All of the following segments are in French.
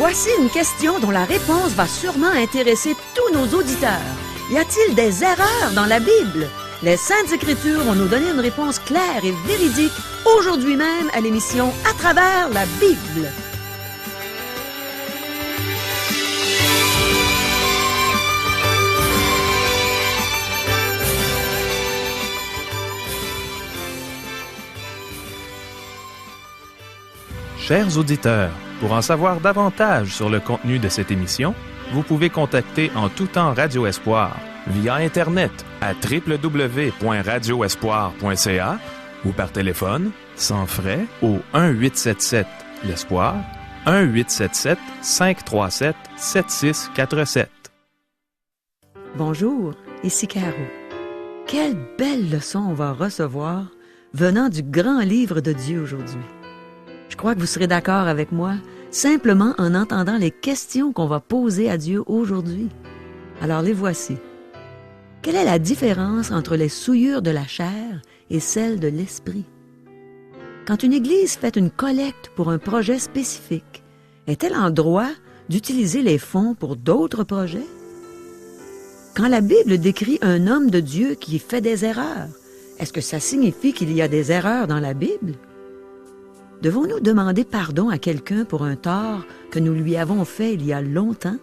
Voici une question dont la réponse va sûrement intéresser tous nos auditeurs. Y a-t-il des erreurs dans la Bible? Les Saintes Écritures vont nous donner une réponse claire et véridique aujourd'hui même à l'émission À travers la Bible. Chers auditeurs, pour en savoir davantage sur le contenu de cette émission, vous pouvez contacter en tout temps Radio Espoir via Internet à www.radioespoir.ca ou par téléphone, sans frais, au 1-877-l'Espoir, 1-877-537-7647. Bonjour, ici Caro. Quelle belle leçon on va recevoir venant du grand livre de Dieu aujourd'hui. Je crois que vous serez d'accord avec moi, simplement en entendant les questions qu'on va poser à Dieu aujourd'hui. Alors les voici. Quelle est la différence entre les souillures de la chair et celles de l'esprit? Quand une église fait une collecte pour un projet spécifique, est-elle en droit d'utiliser les fonds pour d'autres projets? Quand la Bible décrit un homme de Dieu qui fait des erreurs, est-ce que ça signifie qu'il y a des erreurs dans la Bible? Devons-nous demander pardon à quelqu'un pour un tort que nous lui avons fait il y a longtemps?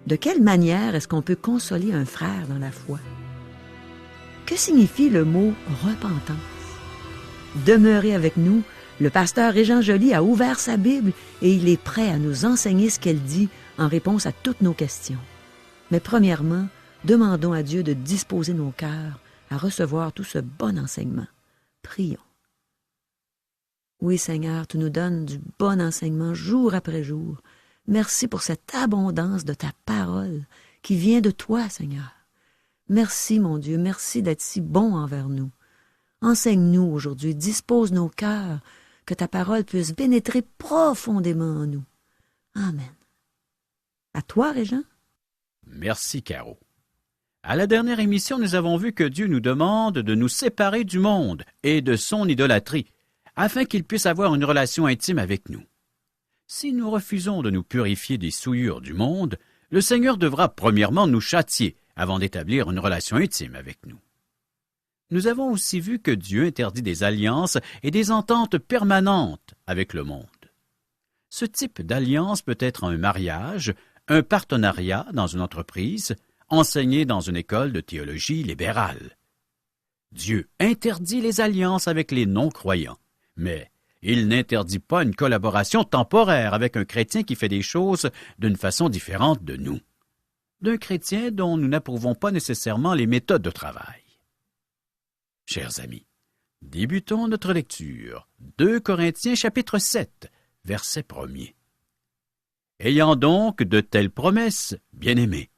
De quelle manière est-ce qu'on peut consoler un frère dans la foi? Que signifie le mot repentance? Demeurez avec nous, le pasteur Régent Joly a ouvert sa Bible et il est prêt à nous enseigner ce qu'elle dit en réponse à toutes nos questions. Mais premièrement, demandons à Dieu de disposer nos cœurs à recevoir tout ce bon enseignement. Prions. Oui, Seigneur, tu nous donnes du bon enseignement jour après jour. Merci pour cette abondance de ta parole qui vient de toi, Seigneur. Merci, mon Dieu, merci d'être si bon envers nous. Enseigne-nous aujourd'hui, dispose nos cœurs, que ta parole puisse pénétrer profondément en nous. Amen. À toi, Régent. Merci, Caro. À la dernière émission, nous avons vu que Dieu nous demande de nous séparer du monde et de son idolâtrie, afin qu'il puisse avoir une relation intime avec nous. Si nous refusons de nous purifier des souillures du monde, le Seigneur devra premièrement nous châtier avant d'établir une relation intime avec nous. Nous avons aussi vu que Dieu interdit des alliances et des ententes permanentes avec le monde. Ce type d'alliance peut être un mariage, un partenariat dans une entreprise, enseigné dans une école de théologie libérale. Dieu interdit les alliances avec les non-croyants. Mais il n'interdit pas une collaboration temporaire avec un chrétien qui fait des choses d'une façon différente de nous, d'un chrétien dont nous n'approuvons pas nécessairement les méthodes de travail. Chers amis, débutons notre lecture. 2 Corinthiens chapitre 7, verset 1er. Ayant donc de telles promesses, bien-aimés,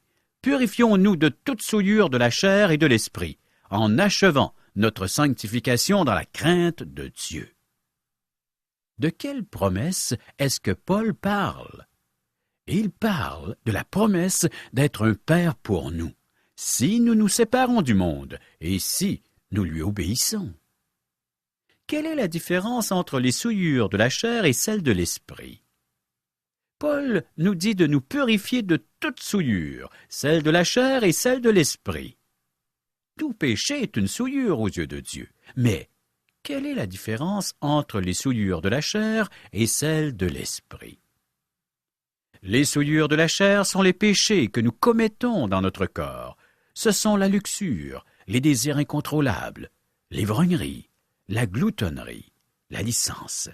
purifions-nous de toute souillure de la chair et de l'esprit, en achevant notre sanctification dans la crainte de Dieu. De quelle promesse est-ce que Paul parle? Il parle de la promesse d'être un père pour nous, si nous nous séparons du monde et si nous lui obéissons. Quelle est la différence entre les souillures de la chair et celles de l'esprit? Paul nous dit de nous purifier de toute souillure, celle de la chair et celle de l'esprit. Tout péché est une souillure aux yeux de Dieu, mais quelle est la différence entre les souillures de la chair et celles de l'esprit? Les souillures de la chair sont les péchés que nous commettons dans notre corps. Ce sont la luxure, les désirs incontrôlables, l'ivrognerie, la gloutonnerie, la licence.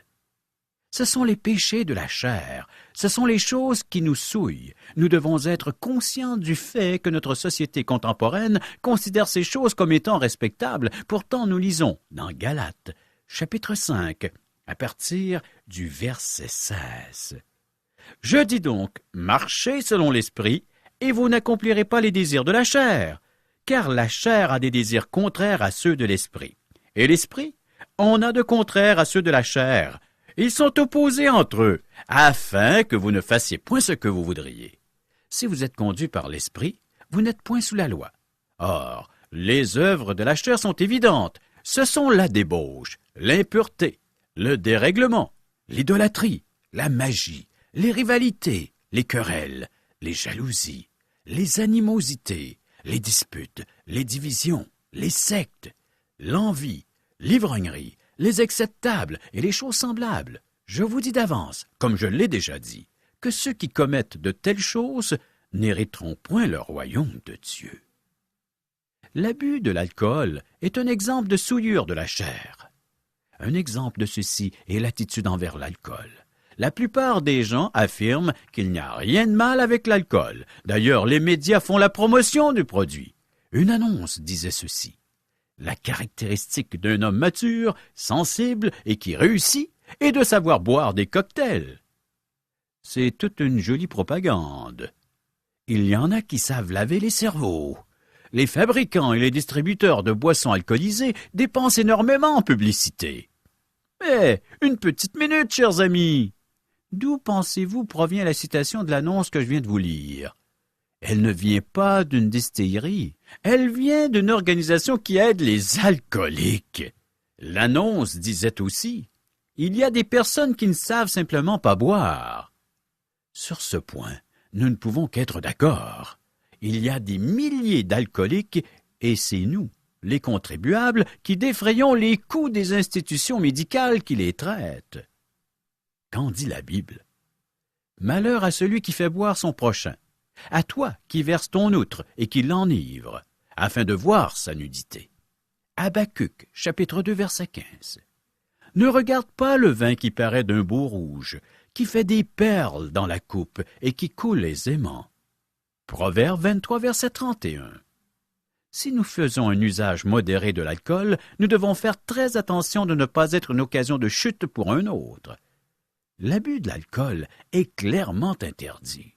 Ce sont les péchés de la chair, ce sont les choses qui nous souillent. Nous devons être conscients du fait que notre société contemporaine considère ces choses comme étant respectables. Pourtant, nous lisons dans Galates, chapitre 5, à partir du verset 16. « Je dis donc, marchez selon l'esprit, et vous n'accomplirez pas les désirs de la chair, car la chair a des désirs contraires à ceux de l'esprit. Et l'esprit en a de contraires à ceux de la chair. Ils sont opposés entre eux, afin que vous ne fassiez point ce que vous voudriez. Si vous êtes conduit par l'esprit, vous n'êtes point sous la loi. Or, les œuvres de la chair sont évidentes. Ce sont la débauche, l'impureté, le dérèglement, l'idolâtrie, la magie, les rivalités, les querelles, les jalousies, les animosités, les disputes, les divisions, les sectes, l'envie, l'ivrognerie, les excès de table et les choses semblables. Je vous dis d'avance, comme je l'ai déjà dit, que ceux qui commettent de telles choses n'hériteront point le royaume de Dieu. L'abus de l'alcool est un exemple de souillure de la chair. Un exemple de ceci est l'attitude envers l'alcool. La plupart des gens affirment qu'il n'y a rien de mal avec l'alcool. D'ailleurs, les médias font la promotion du produit. Une annonce disait ceci: la caractéristique d'un homme mature, sensible et qui réussit est de savoir boire des cocktails. C'est toute une jolie propagande. Il y en a qui savent laver les cerveaux. Les fabricants et les distributeurs de boissons alcoolisées dépensent énormément en publicité. Mais une petite minute, chers amis. D'où pensez-vous provient la citation de l'annonce que je viens de vous lire? Elle ne vient pas d'une distillerie, elle vient d'une organisation qui aide les alcooliques. L'annonce disait aussi: il y a des personnes qui ne savent simplement pas boire. Sur ce point, nous ne pouvons qu'être d'accord. Il y a des milliers d'alcooliques et c'est nous, les contribuables, qui défrayons les coûts des institutions médicales qui les traitent. Qu'en dit la Bible? Malheur à celui qui fait boire son prochain, à toi qui verses ton outre et qui l'enivre, afin de voir sa nudité. Habacuc, chapitre 2, verset 15. Ne regarde pas le vin qui paraît d'un beau rouge, qui fait des perles dans la coupe et qui coule aisément. Proverbe 23, verset 31. Si nous faisons un usage modéré de l'alcool, nous devons faire très attention de ne pas être une occasion de chute pour un autre. L'abus de l'alcool est clairement interdit.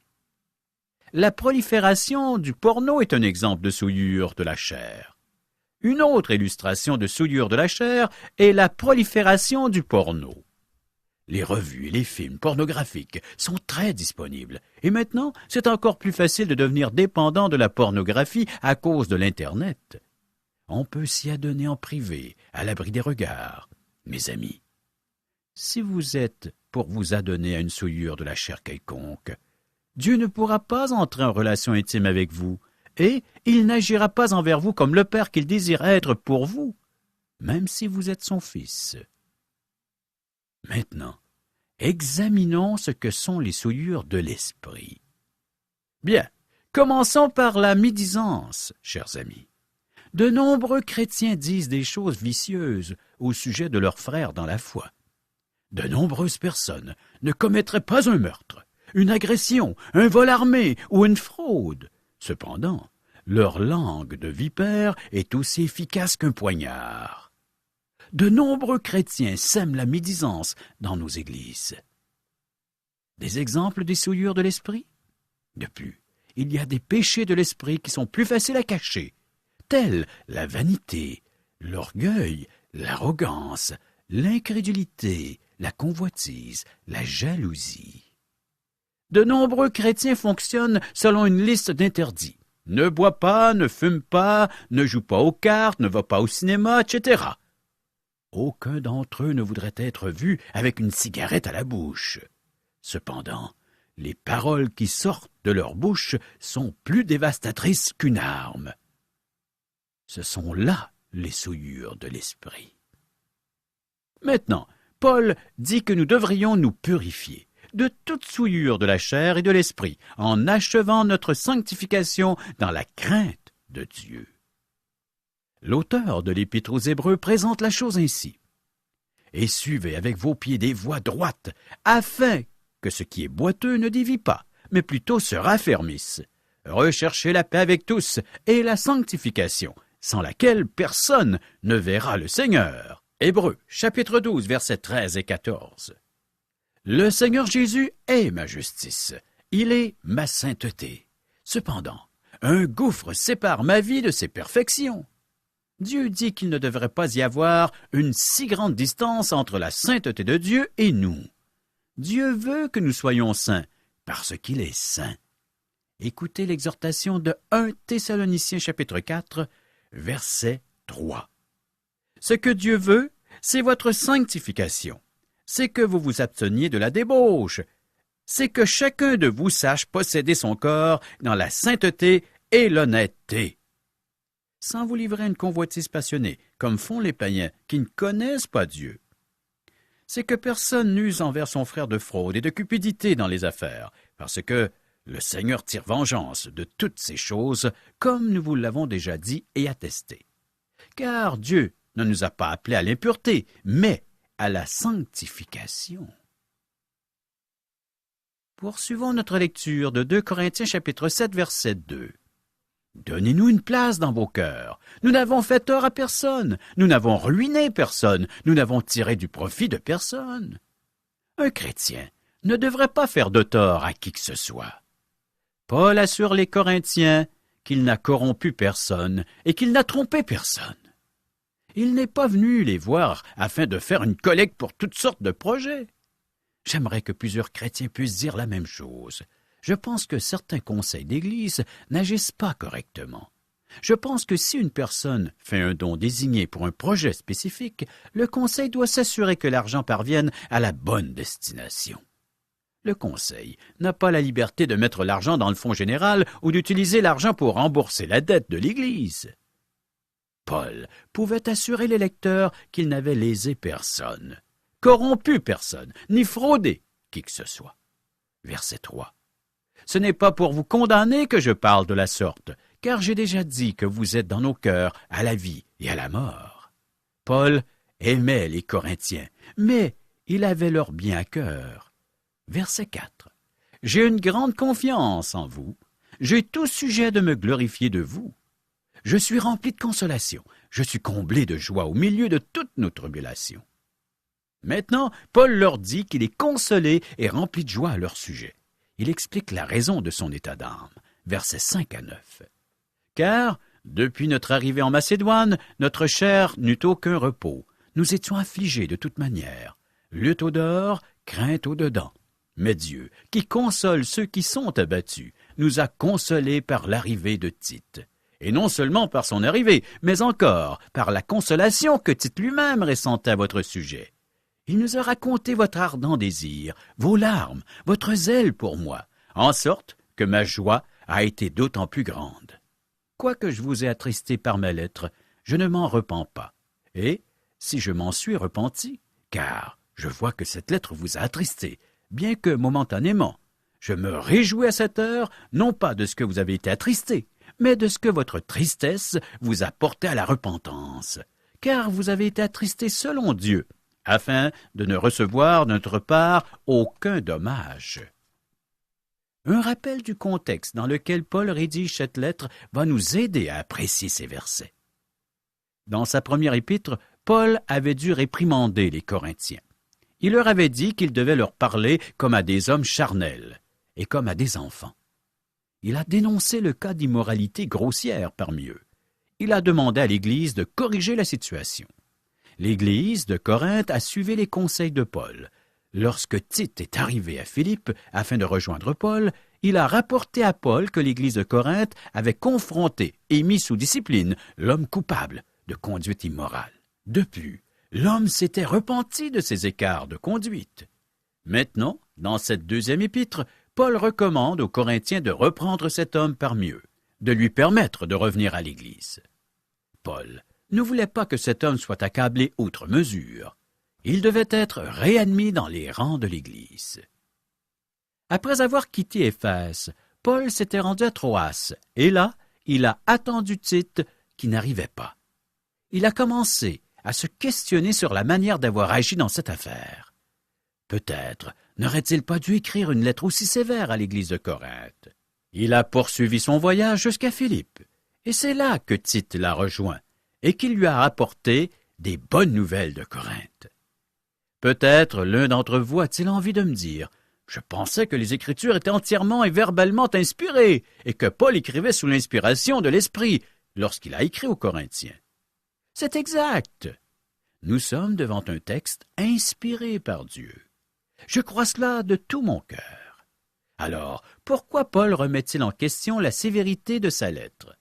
La prolifération du porno est un exemple de souillure de la chair. Une autre illustration de souillure de la chair est la prolifération du porno. Les revues et les films pornographiques sont très disponibles. Et maintenant, c'est encore plus facile de devenir dépendant de la pornographie à cause de l'Internet. On peut s'y adonner en privé, à l'abri des regards. Mes amis, si vous êtes pour vous adonner à une souillure de la chair quelconque, Dieu ne pourra pas entrer en relation intime avec vous, et il n'agira pas envers vous comme le Père qu'il désire être pour vous, même si vous êtes son Fils. Maintenant, examinons ce que sont les souillures de l'esprit. Bien, commençons par la médisance, chers amis. De nombreux chrétiens disent des choses vicieuses au sujet de leurs frères dans la foi. De nombreuses personnes ne commettraient pas un meurtre, une agression, un vol armé ou une fraude. Cependant, leur langue de vipère est aussi efficace qu'un poignard. De nombreux chrétiens sèment la médisance dans nos églises. Des exemples des souillures de l'esprit? De plus, il y a des péchés de l'esprit qui sont plus faciles à cacher, tels la vanité, l'orgueil, l'arrogance, l'incrédulité, la convoitise, la jalousie. De nombreux chrétiens fonctionnent selon une liste d'interdits. Ne bois pas, ne fume pas, ne joue pas aux cartes, ne va pas au cinéma, etc. Aucun d'entre eux ne voudrait être vu avec une cigarette à la bouche. Cependant, les paroles qui sortent de leur bouche sont plus dévastatrices qu'une arme. Ce sont là les souillures de l'esprit. Maintenant, Paul dit que nous devrions nous purifier de toute souillure de la chair et de l'esprit, en achevant notre sanctification dans la crainte de Dieu. L'auteur de l'Épître aux Hébreux présente la chose ainsi. « Et suivez avec vos pieds des voies droites, afin que ce qui est boiteux ne dévie pas, mais plutôt se raffermisse. Recherchez la paix avec tous et la sanctification, sans laquelle personne ne verra le Seigneur. » Hébreux, chapitre 12, versets 13 et 14. Le Seigneur Jésus est ma justice, il est ma sainteté. Cependant, un gouffre sépare ma vie de ses perfections. Dieu dit qu'il ne devrait pas y avoir une si grande distance entre la sainteté de Dieu et nous. Dieu veut que nous soyons saints, parce qu'il est saint. Écoutez l'exhortation de 1 Thessaloniciens chapitre 4, verset 3. Ce que Dieu veut, c'est votre sanctification. C'est que vous vous absteniez de la débauche. c'est que chacun de vous sache posséder son corps dans la sainteté et l'honnêteté, sans vous livrer à une convoitise passionnée, comme font les païens qui ne connaissent pas Dieu. C'est que personne n'use envers son frère de fraude et de cupidité dans les affaires, parce que le Seigneur tire vengeance de toutes ces choses, comme nous vous l'avons déjà dit et attesté. Car Dieu ne nous a pas appelés à l'impureté, mais à la sanctification. Poursuivons notre lecture de 2 Corinthiens chapitre 7, verset 2. Donnez-nous une place dans vos cœurs. Nous n'avons fait tort à personne. Nous n'avons ruiné personne. Nous n'avons tiré du profit de personne. Un chrétien ne devrait pas faire de tort à qui que ce soit. Paul assure les Corinthiens qu'il n'a corrompu personne et qu'il n'a trompé personne. Il n'est pas venu les voir afin de faire une collecte pour toutes sortes de projets. J'aimerais que plusieurs chrétiens puissent dire la même chose. Je pense que certains conseils d'Église n'agissent pas correctement. Je pense que si une personne fait un don désigné pour un projet spécifique, le conseil doit s'assurer que l'argent parvienne à la bonne destination. Le conseil n'a pas la liberté de mettre l'argent dans le fonds général ou d'utiliser l'argent pour rembourser la dette de l'Église. Paul pouvait assurer les lecteurs qu'il n'avait lésé personne, corrompu personne, ni fraudé qui que ce soit. Verset 3. Ce n'est pas pour vous condamner que je parle de la sorte, car j'ai déjà dit que vous êtes dans nos cœurs à la vie et à la mort. Paul aimait les Corinthiens, mais il avait leur bien à cœur. Verset 4. J'ai une grande confiance en vous. J'ai tout sujet de me glorifier de vous. Je suis rempli de consolation. Je suis comblé de joie au milieu de toutes nos tribulations. Maintenant, Paul leur dit qu'il est consolé et rempli de joie à leur sujet. Il explique la raison de son état d'âme. Versets 5 à 9. Car, depuis notre arrivée en Macédoine, notre chair n'eut aucun repos. Nous étions affligés de toute manière. Lutte au dehors, crainte au dedans. Mais Dieu, qui console ceux qui sont abattus, nous a consolés par l'arrivée de Tite. Et non seulement par son arrivée, mais encore par la consolation que Tite lui-même ressentait à votre sujet. Il nous a raconté votre ardent désir, vos larmes, votre zèle pour moi, en sorte que ma joie a été d'autant plus grande. Quoique je vous ai attristé par ma lettre, je ne m'en repens pas. Et, si je m'en suis repenti, car je vois que cette lettre vous a attristé, bien que momentanément, je me réjouis à cette heure, non pas de ce que vous avez été attristé, mais de ce que votre tristesse vous a porté à la repentance, car vous avez été attristé selon Dieu, afin de ne recevoir de notre part aucun dommage. Un rappel du contexte dans lequel Paul rédige cette lettre va nous aider à apprécier ces versets. Dans sa première épître, Paul avait dû réprimander les Corinthiens. Il leur avait dit qu'il devait leur parler comme à des hommes charnels et comme à des enfants. Il a dénoncé le cas d'immoralité grossière parmi eux. Il a demandé à l'Église de corriger la situation. L'Église de Corinthe a suivi les conseils de Paul. Lorsque Tite est arrivé à Philippe afin de rejoindre Paul, il a rapporté à Paul que l'Église de Corinthe avait confronté et mis sous discipline l'homme coupable de conduite immorale. De plus, l'homme s'était repenti de ses écarts de conduite. Maintenant, dans cette deuxième épître, Paul recommande aux Corinthiens de reprendre cet homme parmi eux, de lui permettre de revenir à l'Église. Paul ne voulait pas que cet homme soit accablé outre mesure. Il devait être réadmis dans les rangs de l'Église. Après avoir quitté Éphèse, Paul s'était rendu à Troas, et là, il a attendu Tite qui n'arrivait pas. Il a commencé à se questionner sur la manière d'avoir agi dans cette affaire. Peut-être n'aurait-il pas dû écrire une lettre aussi sévère à l'Église de Corinthe. Il a poursuivi son voyage jusqu'à Philippe, et c'est là que Tite l'a rejoint, et qu'il lui a apporté des bonnes nouvelles de Corinthe. Peut-être l'un d'entre vous a-t-il envie de me dire « Je pensais que les Écritures étaient entièrement et verbalement inspirées, et que Paul écrivait sous l'inspiration de l'Esprit lorsqu'il a écrit aux Corinthiens. » C'est exact. Nous sommes devant un texte inspiré par Dieu. Je crois cela de tout mon cœur. Alors, pourquoi Paul remet-il en question la sévérité de sa lettre?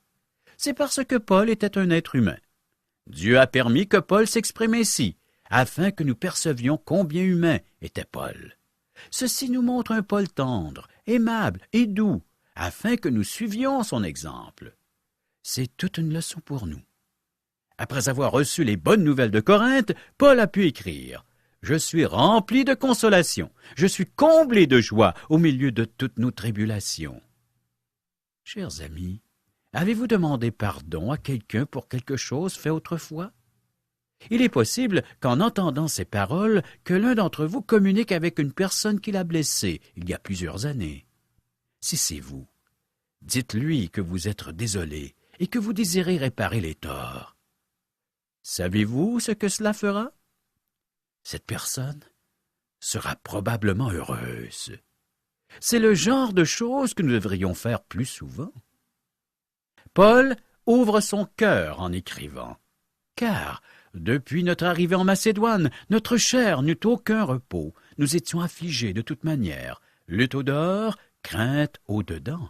C'est parce que Paul était un être humain. Dieu a permis que Paul s'exprime ainsi, afin que nous percevions combien humain était Paul. Ceci nous montre un Paul tendre, aimable et doux, afin que nous suivions son exemple. C'est toute une leçon pour nous. Après avoir reçu les bonnes nouvelles de Corinthe, Paul a pu écrire « Je suis rempli de consolation, je suis comblé de joie au milieu de toutes nos tribulations. » Chers amis, avez-vous demandé pardon à quelqu'un pour quelque chose fait autrefois? Il est possible qu'en entendant ces paroles, que l'un d'entre vous communique avec une personne qui l'a blessé il y a plusieurs années. Si c'est vous, dites-lui que vous êtes désolé et que vous désirez réparer les torts. Savez-vous ce que cela fera? Cette personne sera probablement heureuse. C'est le genre de choses que nous devrions faire plus souvent. Paul ouvre son cœur en écrivant, car depuis notre arrivée en Macédoine, notre chair n'eut aucun repos. Nous étions affligés de toute manière, lutte au dehors, crainte au dedans.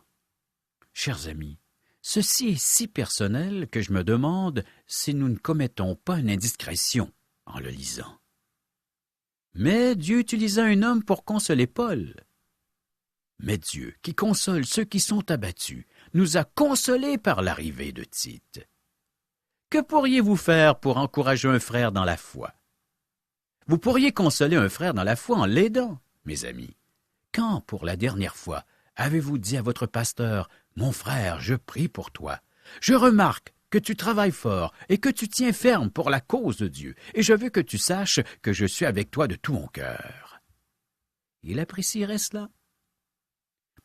Chers amis, ceci est si personnel que je me demande si nous ne commettons pas une indiscrétion en le lisant. Mais Dieu utilisa un homme pour consoler Paul. Mais Dieu, qui console ceux qui sont abattus, nous a consolés par l'arrivée de Tite. Que pourriez-vous faire pour encourager un frère dans la foi? Vous pourriez consoler un frère dans la foi en l'aidant, mes amis. Quand, pour la dernière fois, avez-vous dit à votre pasteur, « Mon frère, je prie pour toi. Je remarque que tu travailles fort et que tu tiens ferme pour la cause de Dieu, et je veux que tu saches que je suis avec toi de tout mon cœur. » Il apprécierait cela.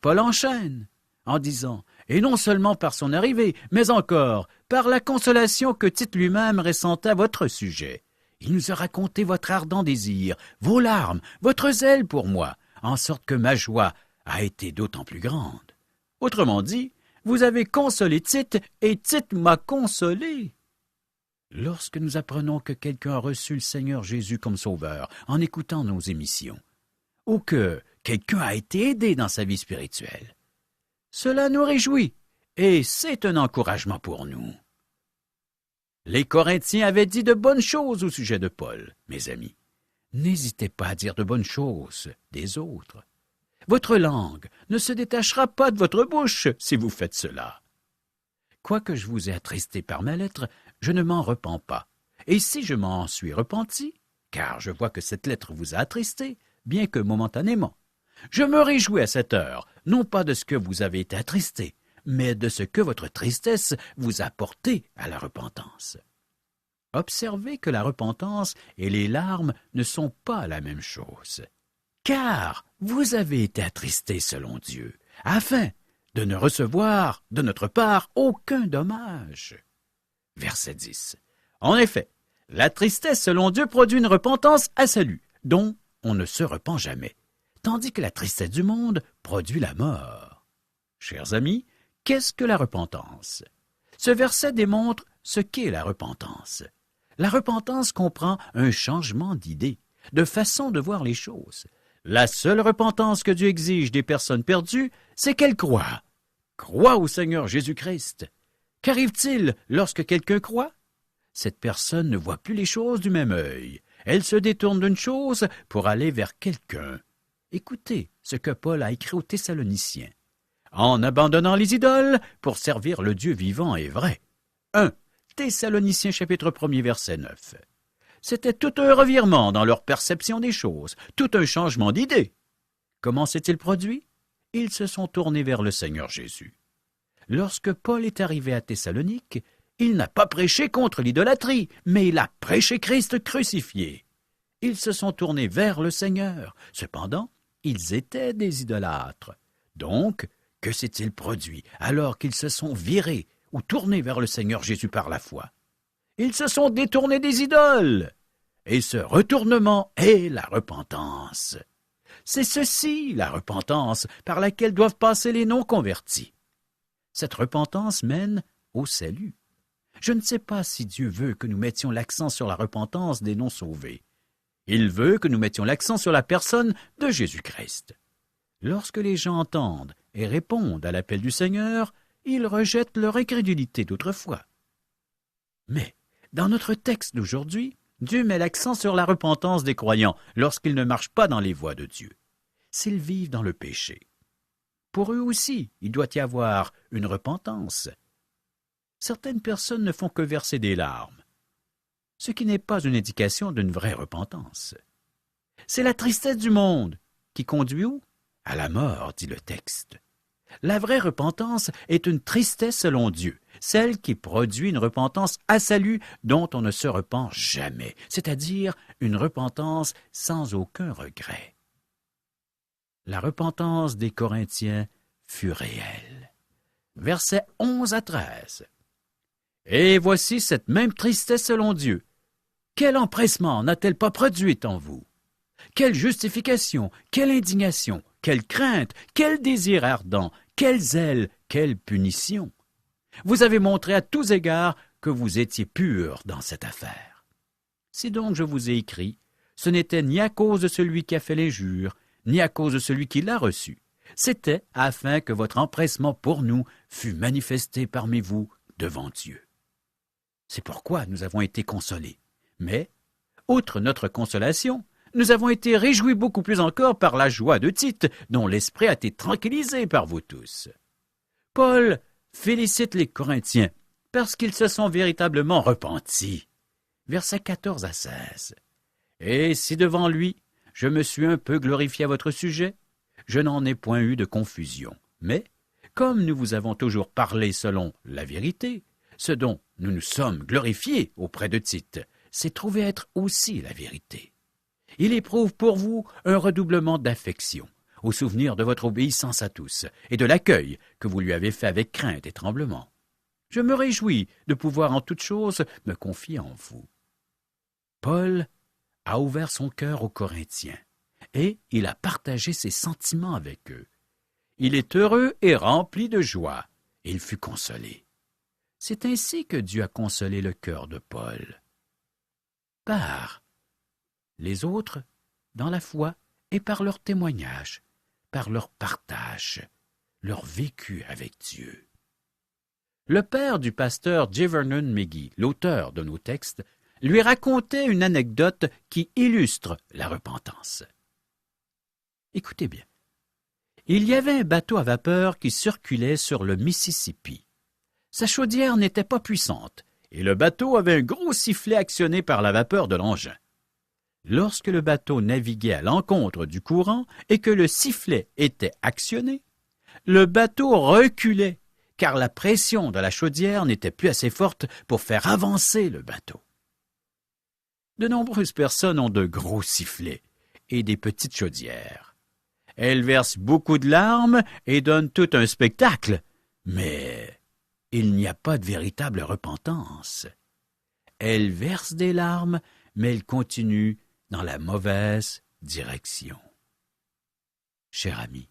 Paul enchaîne en disant « Et non seulement par son arrivée, mais encore par la consolation que Tite lui-même ressentait à votre sujet. Il nous a raconté votre ardent désir, vos larmes, votre zèle pour moi, en sorte que ma joie a été d'autant plus grande. Autrement dit, vous avez consolé Tite, et Tite m'a consolé. » Lorsque nous apprenons que quelqu'un a reçu le Seigneur Jésus comme sauveur en écoutant nos émissions, ou que quelqu'un a été aidé dans sa vie spirituelle, cela nous réjouit, et c'est un encouragement pour nous. Les Corinthiens avaient dit de bonnes choses au sujet de Paul, mes amis. N'hésitez pas à dire de bonnes choses des autres. Votre langue ne se détachera pas de votre bouche si vous faites cela. Quoique je vous ai attristé par ma lettre, je ne m'en repens pas. Et si je m'en suis repenti, car je vois que cette lettre vous a attristé, bien que momentanément, je me réjouis à cette heure, non pas de ce que vous avez été attristé, mais de ce que votre tristesse vous a porté à la repentance. Observez que la repentance et les larmes ne sont pas la même chose. Car vous avez été attristés selon Dieu, afin de ne recevoir de notre part aucun dommage. Verset 10. En effet, la tristesse selon Dieu produit une repentance à salut, dont on ne se repent jamais, tandis que la tristesse du monde produit la mort. Chers amis, qu'est-ce que la repentance? Ce verset démontre ce qu'est la repentance. La repentance comprend un changement d'idée, de façon de voir les choses. La seule repentance que Dieu exige des personnes perdues, c'est qu'elles croient. Croient au Seigneur Jésus-Christ. Qu'arrive-t-il lorsque quelqu'un croit? Cette personne ne voit plus les choses du même œil. Elle se détourne d'une chose pour aller vers quelqu'un. Écoutez ce que Paul a écrit aux Thessaloniciens. En abandonnant les idoles pour servir le Dieu vivant et vrai. 1 Thessaloniciens chapitre 1er verset 9. C'était tout un revirement dans leur perception des choses, tout un changement d'idée. Comment s'est-il produit? Ils se sont tournés vers le Seigneur Jésus. Lorsque Paul est arrivé à Thessalonique, il n'a pas prêché contre l'idolâtrie, mais il a prêché Christ crucifié. Ils se sont tournés vers le Seigneur. Cependant, ils étaient des idolâtres. Donc, que s'est-il produit alors qu'ils se sont virés ou tournés vers le Seigneur Jésus par la foi? Ils se sont détournés des idoles. Et ce retournement est la repentance. C'est ceci, la repentance, par laquelle doivent passer les non-convertis. Cette repentance mène au salut. Je ne sais pas si Dieu veut que nous mettions l'accent sur la repentance des non-sauvés. Il veut que nous mettions l'accent sur la personne de Jésus-Christ. Lorsque les gens entendent et répondent à l'appel du Seigneur, ils rejettent leur incrédulité d'autrefois. Mais, dans notre texte d'aujourd'hui, Dieu met l'accent sur la repentance des croyants lorsqu'ils ne marchent pas dans les voies de Dieu. s'ils vivent dans le péché. Pour eux aussi, il doit y avoir une repentance. Certaines personnes ne font que verser des larmes, ce qui n'est pas une indication d'une vraie repentance. C'est la tristesse du monde qui conduit où? À la mort, dit le texte. La vraie repentance est une tristesse selon Dieu, celle qui produit une repentance à salut dont on ne se repent jamais, c'est-à-dire une repentance sans aucun regret. La repentance des Corinthiens fut réelle. Versets 11 à 13. Et voici cette même tristesse selon Dieu. Quel empressement n'a-t-elle pas produit en vous? Quelle justification, quelle indignation, quelle crainte, quel désir ardent, quel zèle, quelle punition! Vous avez montré à tous égards que vous étiez purs dans cette affaire. Si donc je vous ai écrit, ce n'était ni à cause de celui qui a fait l'injure, ni à cause de celui qui l'a reçu. C'était afin que votre empressement pour nous fût manifesté parmi vous devant Dieu. C'est pourquoi nous avons été consolés. Mais, outre notre consolation, nous avons été réjouis beaucoup plus encore par la joie de Tite, dont l'esprit a été tranquillisé par vous tous. Paul félicite les Corinthiens parce qu'ils se sont véritablement repentis. Versets 14 à 16. Et si devant lui, je me suis un peu glorifié à votre sujet, je n'en ai point eu de confusion. Mais, comme nous vous avons toujours parlé selon la vérité, ce dont nous nous sommes glorifiés auprès de Tite, c'est trouvé être aussi la vérité. Il éprouve pour vous un redoublement d'affection, au souvenir de votre obéissance à tous et de l'accueil que vous lui avez fait avec crainte et tremblement. Je me réjouis de pouvoir en toutes choses me confier en vous. Paul a ouvert son cœur aux Corinthiens et il a partagé ses sentiments avec eux. Il est heureux et rempli de joie. Il fut consolé. C'est ainsi que Dieu a consolé le cœur de Paul. Par les autres, dans la foi et par leur témoignage, par leur partage, leur vécu avec Dieu. Le père du pasteur J. Vernon McGee, l'auteur de nos textes, lui racontait une anecdote qui illustre la repentance. Écoutez bien. Il y avait un bateau à vapeur qui circulait sur le Mississippi. Sa chaudière n'était pas puissante, et le bateau avait un gros sifflet actionné par la vapeur de l'engin. Lorsque le bateau naviguait à l'encontre du courant et que le sifflet était actionné, le bateau reculait, car la pression de la chaudière n'était plus assez forte pour faire avancer le bateau. De nombreuses personnes ont de gros sifflets et des petites chaudières. Elles versent beaucoup de larmes et donnent tout un spectacle, mais il n'y a pas de véritable repentance. Elles versent des larmes, mais elles continuent dans la mauvaise direction. Cher ami,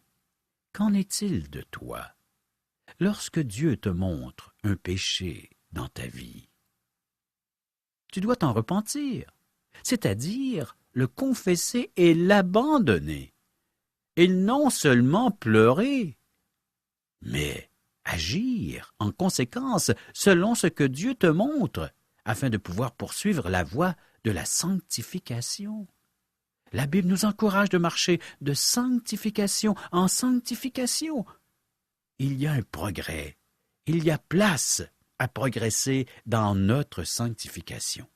qu'en est-il de toi lorsque Dieu te montre un péché dans ta vie? Tu dois t'en repentir, c'est-à-dire le confesser et l'abandonner. Et non seulement pleurer, mais agir en conséquence selon ce que Dieu te montre, afin de pouvoir poursuivre la voie de la sanctification. La Bible nous encourage de marcher de sanctification en sanctification. Il y a un progrès, il y a place à progresser dans notre sanctification.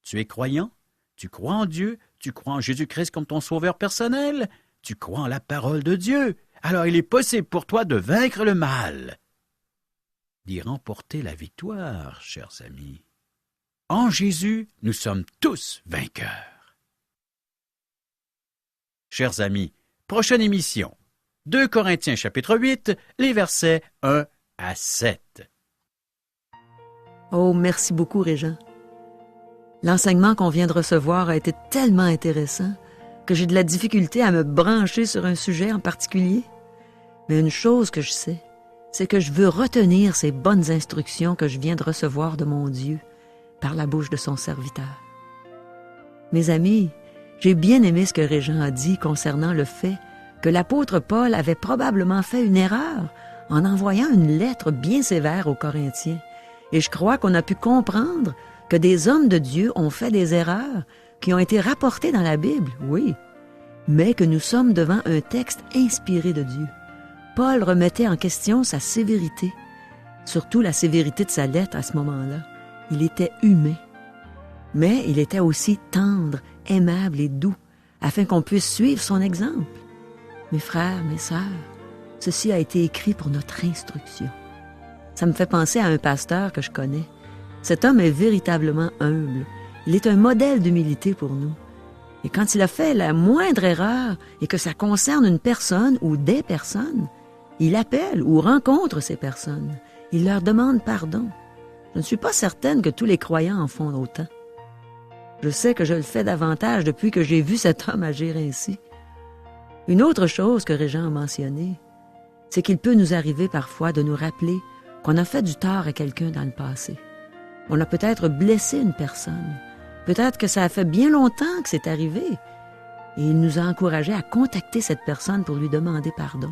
Tu es croyant? Tu crois en Dieu? Tu crois en Jésus-Christ comme ton sauveur personnel? Tu crois en la parole de Dieu? Alors il est possible pour toi de vaincre le mal, d'y remporter la victoire, chers amis. En Jésus, nous sommes tous vainqueurs. Chers amis, prochaine émission, 2 Corinthiens chapitre 8, les versets 1 à 7. Oh, merci beaucoup, Régent. L'enseignement qu'on vient de recevoir a été tellement intéressant que j'ai de la difficulté à me brancher sur un sujet en particulier. Mais une chose que je sais, c'est que je veux retenir ces bonnes instructions que je viens de recevoir de mon Dieu par la bouche de son serviteur. Mes amis, j'ai bien aimé ce que Régent a dit concernant le fait que l'apôtre Paul avait probablement fait une erreur en envoyant une lettre bien sévère aux Corinthiens. Et je crois qu'on a pu comprendre que des hommes de Dieu ont fait des erreurs qui ont été rapportées dans la Bible, oui. mais que nous sommes devant un texte inspiré de Dieu. Paul remettait en question sa sévérité, surtout la sévérité de sa lettre à ce moment-là. Il était humain, mais il était aussi tendre, aimable et doux, afin qu'on puisse suivre son exemple. Mes frères, mes sœurs, ceci a été écrit pour notre instruction. Ça me fait penser à un pasteur que je connais. Cet homme est véritablement humble. Il est un modèle d'humilité pour nous. Et quand il a fait la moindre erreur et que ça concerne une personne ou des personnes, il appelle ou rencontre ces personnes. Il leur demande pardon. Je ne suis pas certaine que tous les croyants en font autant. Je sais que je le fais davantage depuis que j'ai vu cet homme agir ainsi. Une autre chose que Régent a mentionnée, c'est qu'il peut nous arriver parfois de nous rappeler qu'on a fait du tort à quelqu'un dans le passé. On a peut-être blessé une personne. Peut-être que ça a fait bien longtemps que c'est arrivé. Et il nous a encouragés à contacter cette personne pour lui demander pardon.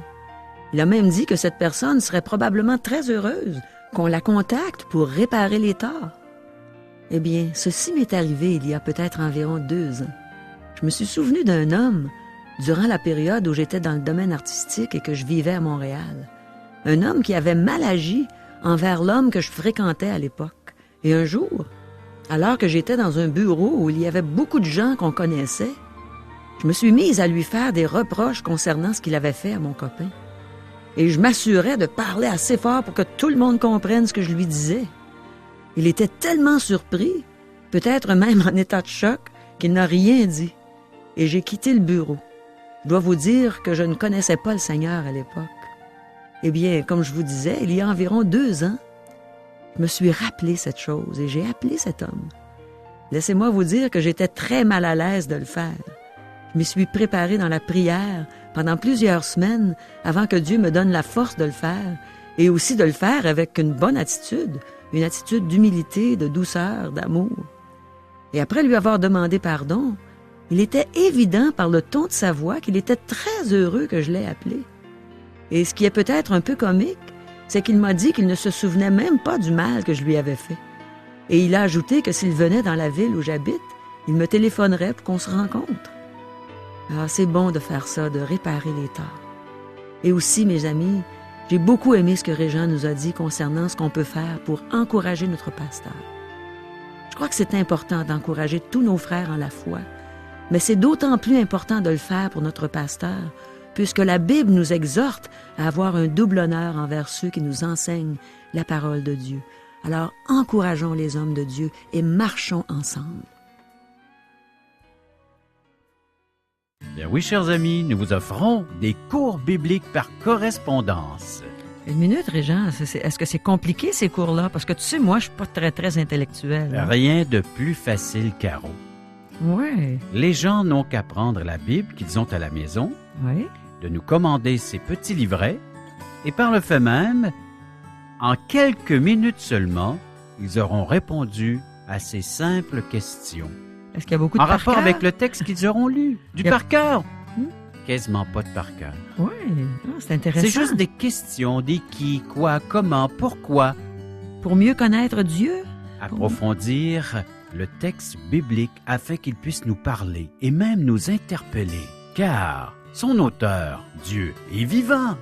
Il a même dit que cette personne serait probablement très heureuse qu'on la contacte pour réparer les torts. Eh bien, ceci m'est arrivé il y a peut-être environ 2 ans. Je me suis souvenu d'un homme durant la période où j'étais dans le domaine artistique et que je vivais à Montréal. Un homme qui avait mal agi envers l'homme que je fréquentais à l'époque. Et un jour, alors que j'étais dans un bureau où il y avait beaucoup de gens qu'on connaissait, je me suis mise à lui faire des reproches concernant ce qu'il avait fait à mon copain. Et je m'assurais de parler assez fort pour que tout le monde comprenne ce que je lui disais. Il était tellement surpris, peut-être même en état de choc, qu'il n'a rien dit. Et j'ai quitté le bureau. Je dois vous dire que je ne connaissais pas le Seigneur à l'époque. Eh bien, comme je vous disais, il y a environ 2 ans, je me suis rappelé cette chose et j'ai appelé cet homme. Laissez-moi vous dire que j'étais très mal à l'aise de le faire. Je m'y suis préparé dans la prière pendant plusieurs semaines avant que Dieu me donne la force de le faire et aussi de le faire avec une bonne attitude, une attitude d'humilité, de douceur, d'amour. Et après lui avoir demandé pardon, il était évident par le ton de sa voix qu'il était très heureux que je l'aie appelé. Et ce qui est peut-être un peu comique, c'est qu'il m'a dit qu'il ne se souvenait même pas du mal que je lui avais fait. Et il a ajouté que s'il venait dans la ville où j'habite, il me téléphonerait pour qu'on se rencontre. Alors c'est bon de faire ça, de réparer les torts. Et aussi, mes amis, j'ai beaucoup aimé ce que Régent nous a dit concernant ce qu'on peut faire pour encourager notre pasteur. Je crois que c'est important d'encourager tous nos frères en la foi, mais c'est d'autant plus important de le faire pour notre pasteur, puisque la Bible nous exhorte à avoir un double honneur envers ceux qui nous enseignent la parole de Dieu. Alors, encourageons les hommes de Dieu et marchons ensemble. Bien oui, chers amis, nous vous offrons des cours bibliques par correspondance. Une minute, Régent, est-ce que c'est compliqué ces cours-là? Parce que tu sais, moi, je suis pas très intellectuel. Rien de plus facile, Caro. Oui. Les gens n'ont qu'à prendre la Bible qu'ils ont à la maison, Oui. de nous commander ces petits livrets, et par le fait même, en quelques minutes seulement, ils auront répondu à ces simples questions. Est-ce qu'il y a beaucoup de En par rapport cœur? avec le texte qu'ils auront lu. Du par cœur. Quasiment pas de par cœur. Oui, c'est intéressant. C'est juste des questions, des qui, quoi, comment, pourquoi. Pour mieux connaître Dieu. Approfondir le texte biblique afin qu'il puisse nous parler et même nous interpeller. Car son auteur, Dieu, est vivant.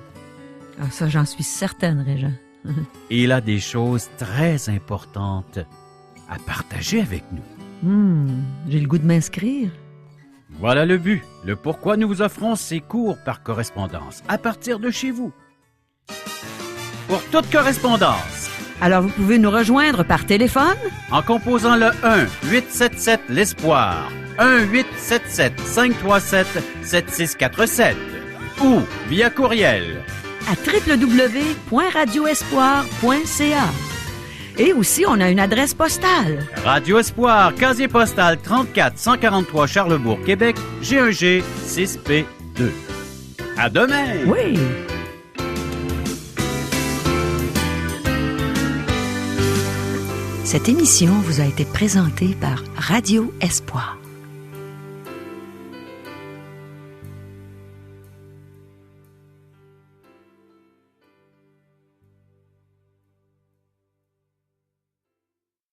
Ah, ça, j'en suis certaine, Régent. Et il a des choses très importantes à partager avec nous. J'ai le goût de m'inscrire. Voilà le but, le pourquoi nous vous offrons ces cours par correspondance à partir de chez vous. Pour toute correspondance, Alors, vous pouvez nous rejoindre par téléphone, en composant le 1-877-l'Espoir, 1-877-537-7647 ou via courriel à www.radioespoir.ca. Et aussi, on a une adresse postale. Radio Espoir, casier postal 34 143 Charlebourg, Québec, G1G 6P2. À demain! Oui. Cette émission vous a été présentée par Radio Espoir.